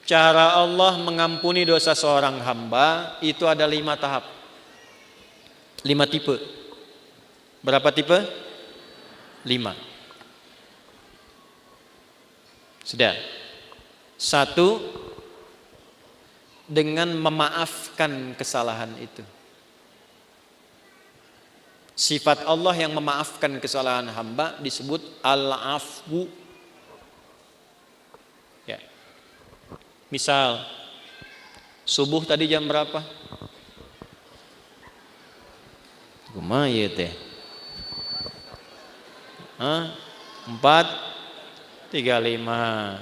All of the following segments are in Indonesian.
Cara Allah mengampuni dosa seorang hamba itu ada 5 tahap, 5 tipe. Berapa tipe? 5. Sudah. 1, dengan memaafkan kesalahan itu. Sifat Allah yang memaafkan kesalahan hamba disebut al-afwu. Ya. Misal subuh tadi jam berapa? Kumaha ieu teh? 4:35.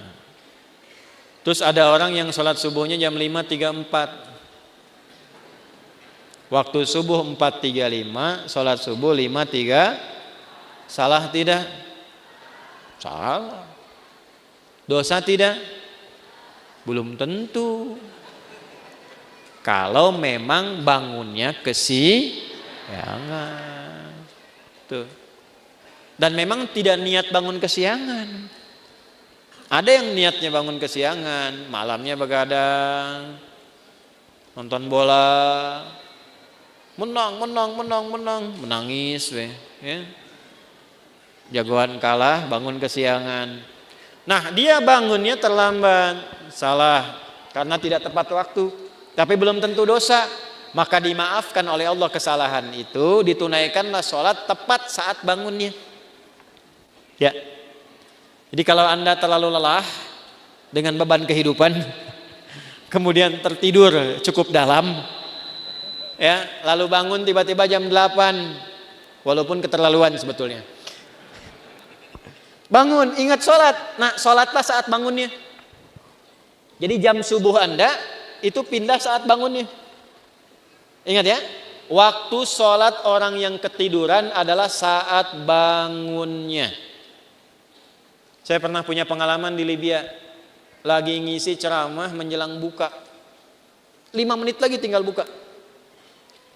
Terus ada orang yang sholat subuhnya jam 5:34. Waktu subuh 4:35, sholat subuh 5:3. Salah tidak? Salah. Dosa tidak? Belum tentu. Kalau memang bangunnya kesiangan. Tuh. Dan memang tidak niat bangun kesiangan. Ada yang niatnya bangun kesiangan, malamnya begadang, nonton bola, menang, menangis, ya. Jagoan kalah, bangun kesiangan. Nah, dia bangunnya terlambat, salah, karena tidak tepat waktu, tapi belum tentu dosa, maka dimaafkan oleh Allah kesalahan itu, ditunaikanlah sholat tepat saat bangunnya. Ya. Jadi kalau Anda terlalu lelah dengan beban kehidupan, kemudian tertidur cukup dalam, ya, lalu bangun tiba-tiba jam 8, walaupun keterlaluan sebetulnya. Bangun, ingat sholat. Nah, sholatlah saat bangunnya. Jadi jam subuh Anda itu pindah saat bangunnya. Ingat ya, waktu sholat orang yang ketiduran adalah saat bangunnya. Saya pernah punya pengalaman di Libya, lagi ngisi ceramah menjelang buka, 5 menit lagi tinggal buka.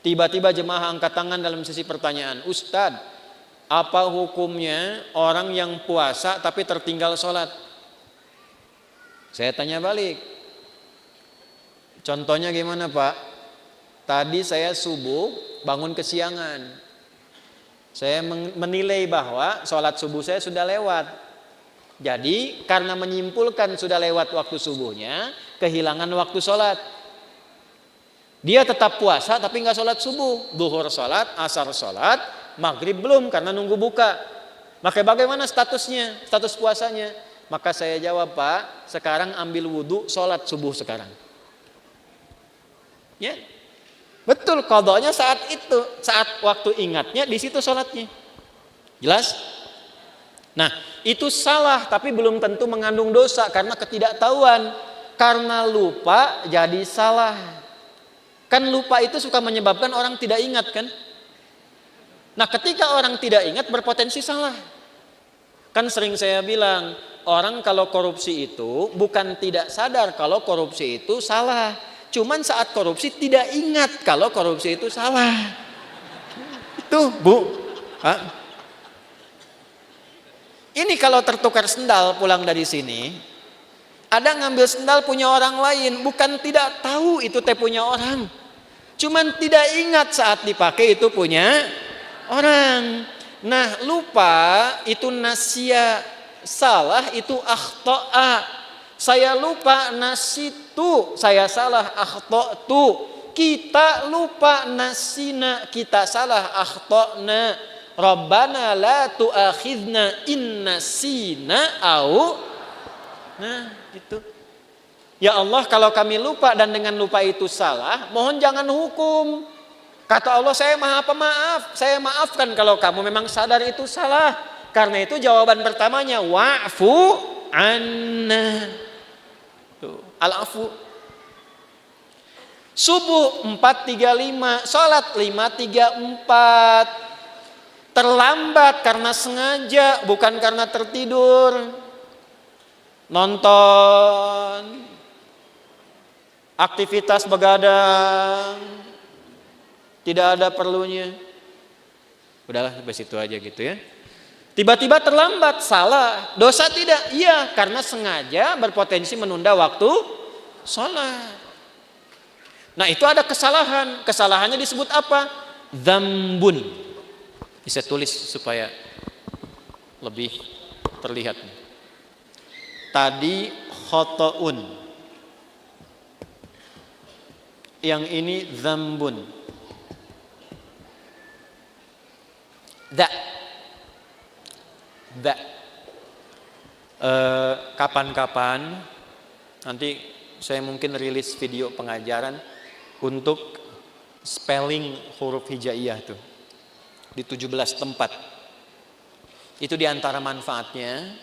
Tiba-tiba jemaah angkat tangan dalam sesi pertanyaan, Ustadz, apa hukumnya orang yang puasa tapi tertinggal sholat? Saya tanya balik, contohnya gimana Pak? Tadi saya subuh bangun kesiangan, saya menilai bahwa sholat subuh saya sudah lewat. Jadi karena menyimpulkan sudah lewat waktu subuhnya, kehilangan waktu sholat. Dia tetap puasa tapi nggak sholat subuh, duhur sholat, asar sholat, maghrib belum karena nunggu buka. Maka bagaimana statusnya, status puasanya? Maka saya jawab, Pak, sekarang ambil wudhu, sholat subuh sekarang. Ya, betul, qadanya saat itu, saat waktu ingatnya di situ sholatnya. Jelas? Nah, itu salah tapi belum tentu mengandung dosa karena ketidaktahuan. Karena lupa jadi salah. Kan lupa itu suka menyebabkan orang tidak ingat kan? Nah, ketika orang tidak ingat berpotensi salah. Kan sering saya bilang, orang kalau korupsi itu bukan tidak sadar kalau korupsi itu salah. Cuman saat korupsi tidak ingat kalau korupsi itu salah. Itu, Bu. Ini kalau tertukar sendal pulang dari sini, ada ngambil sendal punya orang lain, bukan tidak tahu itu teh punya orang, cuman tidak ingat saat dipakai itu punya orang. Nah, lupa itu nasya, salah itu akhta'a. Saya lupa, nasitu, saya salah, akhta'tu. Kita lupa, nasina, kita salah, akhta'na. Rabbana la tu'akhidna in nasina au. Nah, gitu. Ya Allah, kalau kami lupa dan dengan lupa itu salah, mohon jangan hukum. Kata Allah, saya maha pemaaf, saya maafkan kalau kamu memang sadar itu salah. Karena itu jawaban pertamanya wa'fu anna. Tuh, al-afu. Subuh 4:35, salat 5:34. Terlambat karena sengaja, bukan karena tertidur. Nonton, aktivitas begadang, tidak ada perlunya. Udahlah, sampai situ aja gitu ya. Tiba-tiba terlambat, salah. Dosa tidak? Iya, karena sengaja berpotensi menunda waktu Salat. Nah, itu ada kesalahan. Kesalahannya disebut apa? Dzambun. Bisa tulis supaya lebih terlihat. Tadi khotoun. Yang ini dzambun. Da. Kapan-kapan nanti saya mungkin rilis video pengajaran untuk spelling huruf hijaiyah tuh di 17 tempat. Itu diantara manfaatnya,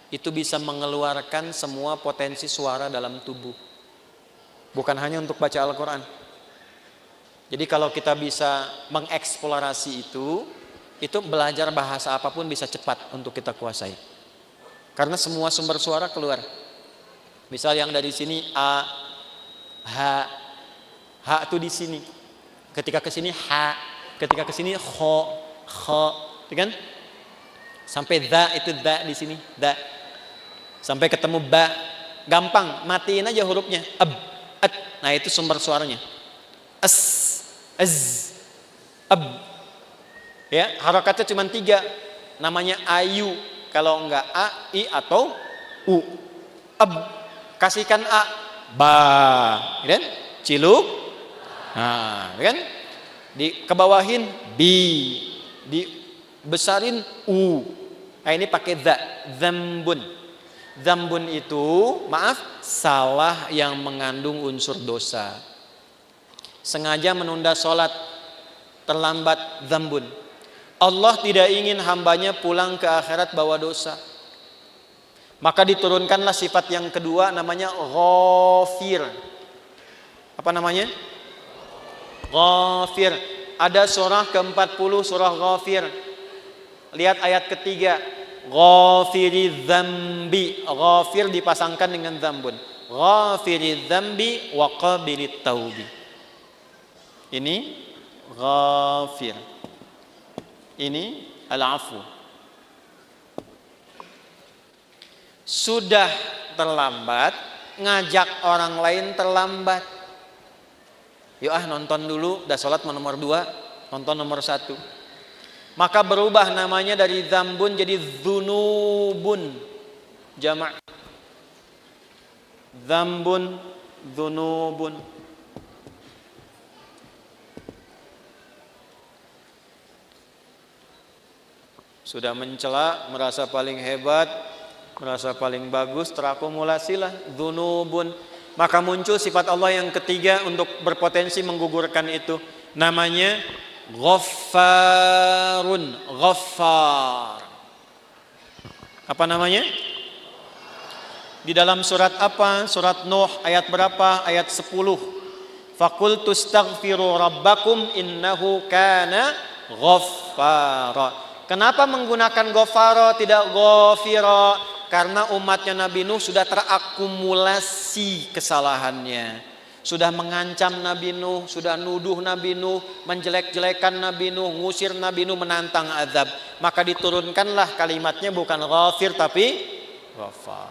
itu bisa mengeluarkan semua potensi suara dalam tubuh. Bukan hanya untuk baca Al-Quran. Jadi kalau kita bisa mengeksplorasi itu belajar bahasa apapun bisa cepat untuk kita kuasai. Karena semua sumber suara keluar. Misal yang dari sini a, ha itu di sini. Ketika ke sini ha, ketika ke sini kho, kan? Sampai da itu da di sini, da. Sampai ketemu ba, gampang, matiin aja hurufnya. Ab, at. Nah, itu sumber suaranya. As, az, ab. Ya, harokatnya cuma 3. Namanya ayu. Kalau enggak a, i atau u. Ab. Kasihkan a, ba. Kan? Ciluk. Nah, kan? Kebawahin bi. Dibesarin u. Nah, ini pakai za, dzambun. Dzambun itu, maaf, salah yang mengandung unsur dosa. Sengaja menunda sholat, terlambat, dzambun. Allah tidak ingin hambanya pulang ke akhirat bawa dosa. Maka diturunkanlah sifat yang kedua, namanya ghafir. Apa namanya? Ghafir. Ada surah ke-40, surah Ghafir. Lihat ayat ketiga. Ghafiri dzambi. Ghafir dipasangkan dengan dzambun. Ghafiri dzambi wa qabilit taubi. Ini ghafir. Ini al-afu. Sudah terlambat, ngajak orang lain terlambat. Yuk nonton dulu, udah sholat nomor 2, nonton nomor 1. Maka berubah namanya dari dzambun jadi dzunubun. Jamak. Dzambun, dzunubun. Sudah mencela, merasa paling hebat, merasa paling bagus, terakumulasilah dzunubun. Maka muncul sifat Allah yang ketiga untuk berpotensi menggugurkan itu. Namanya Ghaffarun. Ghaffar. Apa namanya? Di dalam surat apa? Surat Nuh ayat berapa? Ayat 10. Faqultu astaghfiru rabbakum innahu kana ghaffara. Kenapa menggunakan Ghafara tidak Ghafira? Karena umatnya Nabi Nuh sudah terakumulasi kesalahannya. Sudah mengancam Nabi Nuh, sudah nuduh Nabi Nuh, menjelek-jelekan Nabi Nuh, ngusir Nabi Nuh, menantang azab. Maka diturunkanlah kalimatnya bukan ghafir tapi ghafar.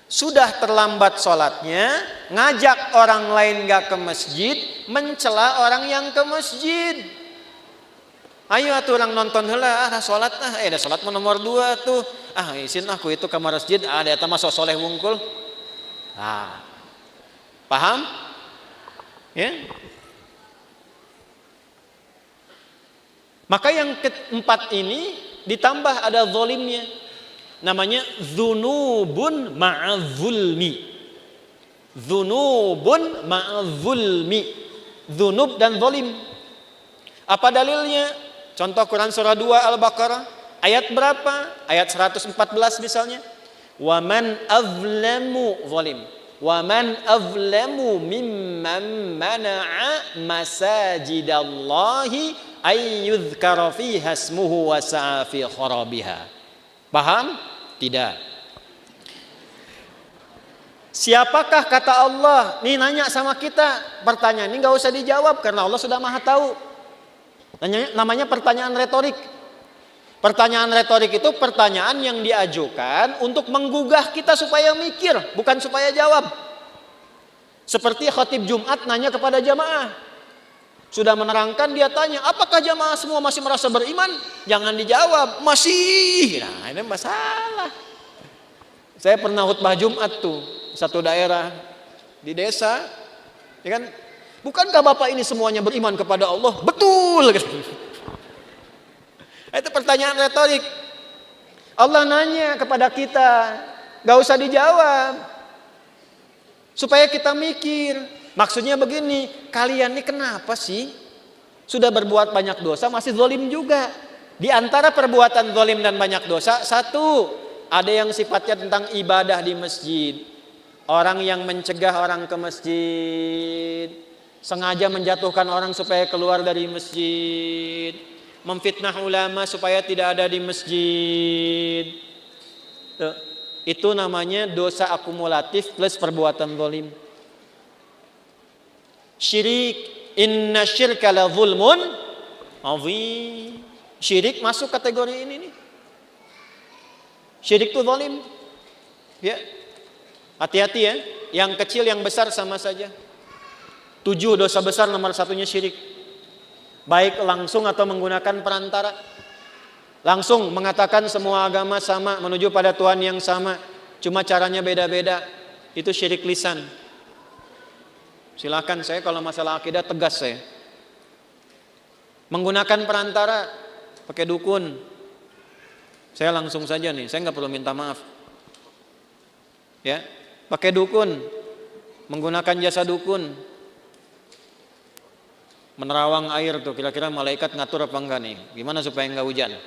Sudah terlambat sholatnya, ngajak orang lain gak ke masjid, mencela orang yang ke masjid. Ayo atuh orang nonton heula, sholat dah sholat nomor 2 tuh. Isin aku itu kamar masjid, ada eta mah soleh wungkul. Paham? Ya. Maka yang keempat ini ditambah ada zalimnya. Namanya dzunubun ma'adzulmi. Dzunubun ma'adzulmi. Dzunub dan zalim. Apa dalilnya? Contoh Quran surah 2 Al-Baqarah ayat berapa? Ayat 114 misalnya. Wa man azlamu zalim. Wa man azlamu mimman mana'a masajidallahi ay yuzkara fiha ismuhu wa sa'a fi kharabiha. Paham? Tidak. Siapakah kata Allah? Nih nanya sama kita. Pertanyaan ini enggak usah dijawab karena Allah sudah Maha tahu. Namanya pertanyaan retorik. Pertanyaan retorik itu pertanyaan yang diajukan untuk menggugah kita supaya mikir, bukan supaya jawab. Seperti khatib Jumat nanya kepada jamaah. Sudah menerangkan, dia tanya, apakah jamaah semua masih merasa beriman? Jangan dijawab, masih. Nah, ini masalah. Saya pernah khutbah Jumat tuh, satu daerah di desa, ya kan? Bukankah Bapak ini semuanya beriman kepada Allah? Betul. Itu pertanyaan retorik. Allah nanya kepada kita, gak usah dijawab. Supaya kita mikir. Maksudnya begini, kalian ini kenapa sih sudah berbuat banyak dosa masih zalim juga? Di antara perbuatan zalim dan banyak dosa, satu, ada yang sifatnya tentang ibadah di masjid. Orang yang mencegah orang ke masjid, sengaja menjatuhkan orang supaya keluar dari masjid, memfitnah ulama supaya tidak ada di masjid. Tuh. Itu namanya dosa akumulatif plus perbuatan zalim. Syirik, inna syirka la zulmun azim. Syirik masuk kategori ini nih. Syirik itu zalim. Ya. Hati-hati ya, yang kecil yang besar sama saja. 7 dosa besar nomor satunya syirik. Baik langsung atau menggunakan perantara. Langsung mengatakan semua agama sama, menuju pada Tuhan yang sama, cuma caranya beda-beda. Itu syirik lisan. Silakan, saya kalau masalah akidah tegas saya. Menggunakan perantara, pakai dukun. Saya langsung saja nih, saya nggak perlu minta maaf. Ya, pakai dukun, menggunakan jasa dukun. Menerawang air tuh, kira-kira malaikat ngatur apa enggak nih? Gimana supaya enggak hujan?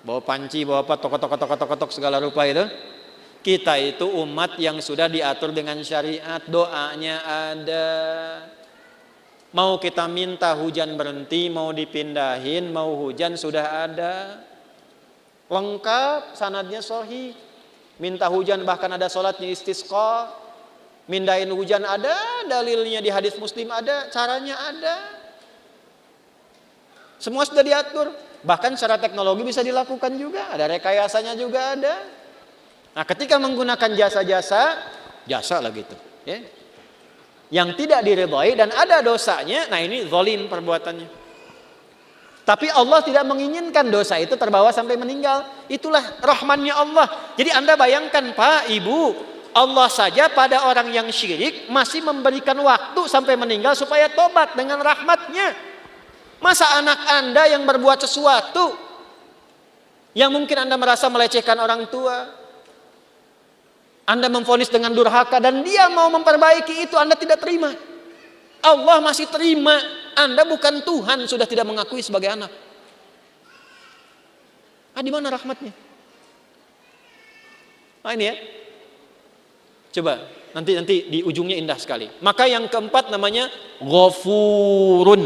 Bawa panci, bawa apa, tok segala rupa itu. Kita itu umat yang sudah diatur dengan syariat, doanya ada. Mau kita minta hujan berhenti, mau dipindahin, mau hujan sudah ada. Lengkap, sanadnya sahih. Minta hujan bahkan ada sholatnya istisqa. Mindahin hujan ada, dalilnya di hadis Muslim ada, caranya ada. Semua sudah diatur. Bahkan secara teknologi bisa dilakukan juga, ada rekayasanya juga ada. Nah, ketika menggunakan jasa-jasa, jasa lah gitu, ya. Yang tidak diridhai dan ada dosanya, nah ini zalim perbuatannya. Tapi Allah tidak menginginkan dosa itu terbawa sampai meninggal. Itulah rahmannya Allah. Jadi Anda bayangkan Pak, Ibu, Allah saja pada orang yang syirik masih memberikan waktu sampai meninggal supaya tobat dengan rahmatnya. Masa anak Anda yang berbuat sesuatu yang mungkin Anda merasa melecehkan orang tua, Anda memvonis dengan durhaka dan dia mau memperbaiki itu, Anda tidak terima. Allah masih terima. Anda bukan Tuhan, sudah tidak mengakui sebagai anak. Di mana rahmatnya? Nah ini ya. Coba nanti di ujungnya indah sekali. Maka yang keempat namanya Ghafurun.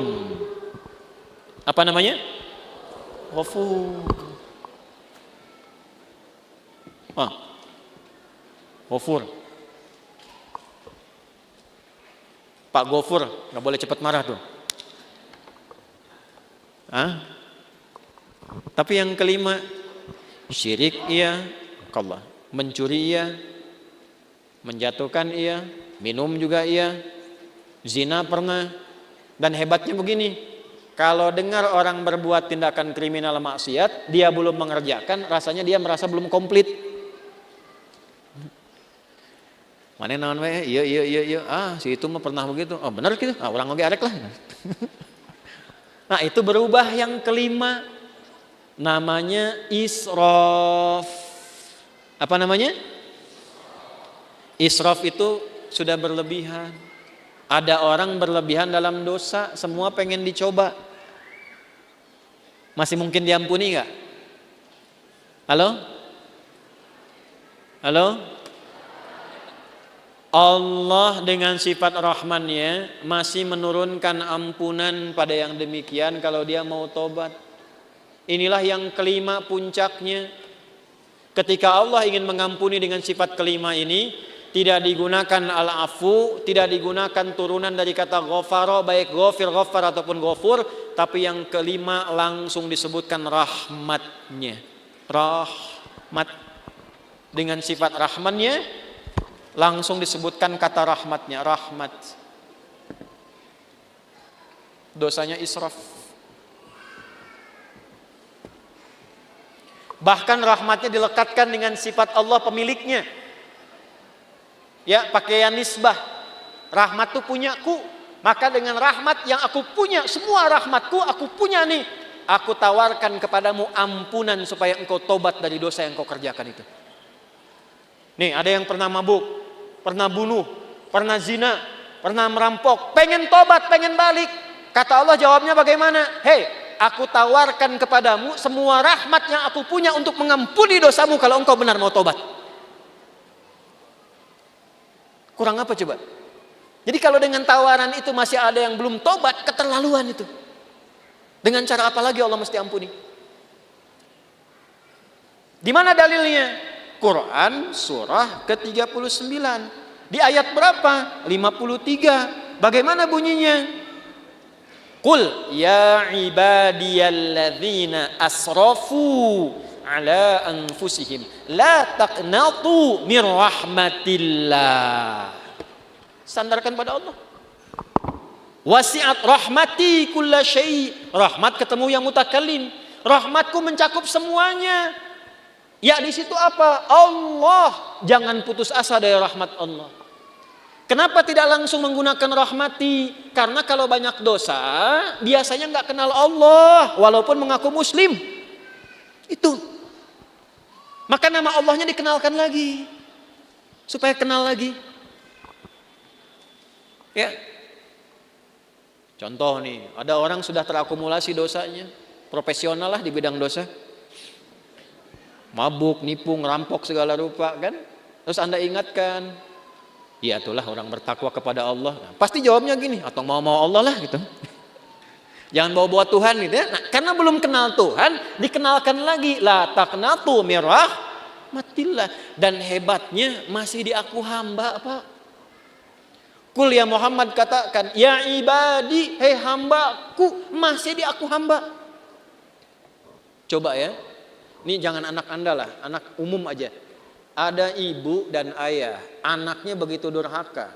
Apa namanya? Ghafur. Ghafur. Pak Ghafur, nggak boleh cepat marah tuh. Tapi yang kelima, syirik iya, Allah, mencuri iya, menjatuhkan iya, minum juga iya, zina pernah. Dan hebatnya begini, kalau dengar orang berbuat tindakan kriminal maksiat, dia belum mengerjakan, rasanya dia merasa belum komplit. Mana naon we? Iya. Si itu mah pernah begitu. Oh, benar gitu. Orang oge arek lah. Nah, itu berubah yang kelima. Namanya israf. Apa namanya? Israf itu sudah berlebihan. Ada orang berlebihan dalam dosa, semua pengen dicoba. Masih mungkin diampuni nggak? Halo? Allah dengan sifat rahmannya masih menurunkan ampunan pada yang demikian kalau dia mau tobat. Inilah yang kelima puncaknya. Ketika Allah ingin mengampuni dengan sifat kelima ini, tidak digunakan al-afu, tidak digunakan turunan dari kata ghafara, baik ghafir, ghaffar ataupun ghafur, tapi yang kelima langsung disebutkan rahmatnya. Rahmat. Dengan sifat rahmannya Langsung disebutkan kata rahmatnya, rahmat. Dosanya israf. Bahkan rahmatnya dilekatkan dengan sifat Allah pemiliknya. Ya, pakaian nisbah. Rahmat itu punyaku. Maka dengan rahmat yang aku punya, semua rahmatku aku punya nih, aku tawarkan kepadamu ampunan supaya engkau tobat dari dosa yang kau kerjakan itu. Nih, ada yang pernah mabuk, pernah bunuh, pernah zina, pernah merampok, pengen tobat, pengen balik. Kata Allah jawabnya bagaimana? Hei, aku tawarkan kepadamu semua rahmat yang aku punya untuk mengampuni dosamu kalau engkau benar mau tobat. Kurang apa coba? Jadi kalau dengan tawaran itu masih ada yang belum tobat, keterlaluan itu. Dengan cara apa lagi Allah mesti ampuni? Di mana dalilnya? Quran surah ke-39. Di ayat berapa? 53. Bagaimana bunyinya? Qul ya ibadiyalladzina asrafu ala anfusihim la taqnatu mir rahmatillah. Sandarkan pada Allah. Wasi'at rahmati kulla syai'. Rahmat ketemu yang mutakallim. Rahmatku mencakup semuanya. Ya di situ apa? Allah. Jangan putus asa dari rahmat Allah. Kenapa tidak langsung menggunakan rahmati? Karena kalau banyak dosa, biasanya nggak kenal Allah, walaupun mengaku Muslim. Itu. Maka nama Allahnya dikenalkan lagi, supaya kenal lagi. Ya, contoh nih, ada orang sudah terakumulasi dosanya, profesional lah di bidang dosa, mabuk, nipu, ngerampok segala rupa kan. Terus Anda ingatkan, ya itulah orang bertakwa kepada Allah. Nah, pasti jawabnya gini, atau mau Allah lah gitu. Jangan bawa-bawa Tuhan gitu ya. Nah, karena belum kenal Tuhan, dikenalkan lagi la taqnatu mir rahmatillah. Dan hebatnya masih diaku hamba, Pak. Kul ya Muhammad, katakan ya ibadi, hei hambaku, masih diaku hamba. Coba ya, ini jangan anak Anda lah, anak umum aja. Ada ibu dan ayah, anaknya begitu durhaka,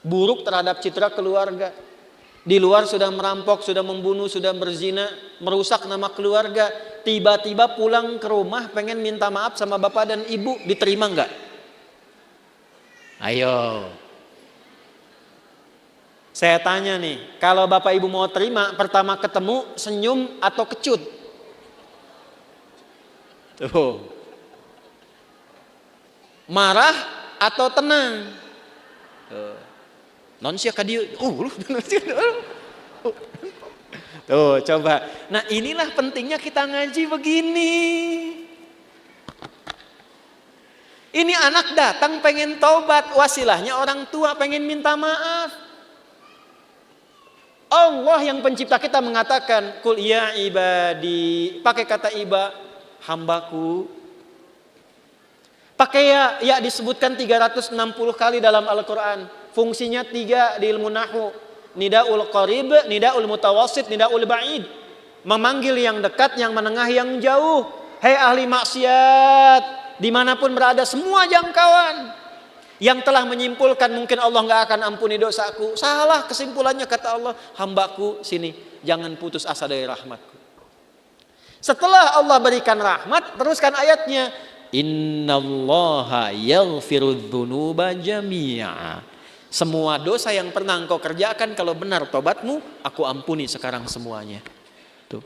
buruk terhadap citra keluarga. Di luar sudah merampok, sudah membunuh, sudah berzina, merusak nama keluarga. Tiba-tiba pulang ke rumah pengen minta maaf sama bapak dan ibu, diterima enggak? Ayo. Saya tanya nih, kalau bapak ibu mau terima, pertama ketemu senyum atau kecut? Tuh. Marah atau tenang? Tuh. Non sia kadieu. Tuh, coba. Nah, inilah pentingnya kita ngaji begini. Ini anak datang pengen taubat, wasilahnya orang tua pengen minta maaf. Allah yang pencipta kita mengatakan kul ya ibadi, pakai kata iba, hambaku. Pakai ya disebutkan 360 kali dalam Al-Quran. Fungsinya 3 di ilmu nahwu. Nidaul qarib, nidaul mutawassit, nidaul ba'id. Memanggil yang dekat, yang menengah, yang jauh. Hei ahli maksiat, dimanapun berada, semua jangkauan. Yang telah menyimpulkan mungkin Allah nggak akan ampuni dosaku. Salah kesimpulannya, kata Allah, hambaku sini, jangan putus asa dari rahmatku. Setelah Allah berikan rahmat, teruskan ayatnya, innallaha yaghfirudz dzunuba jami'a. Semua dosa yang pernah engkau kerjakan, kalau benar tobatmu, aku ampuni sekarang semuanya. Tuh.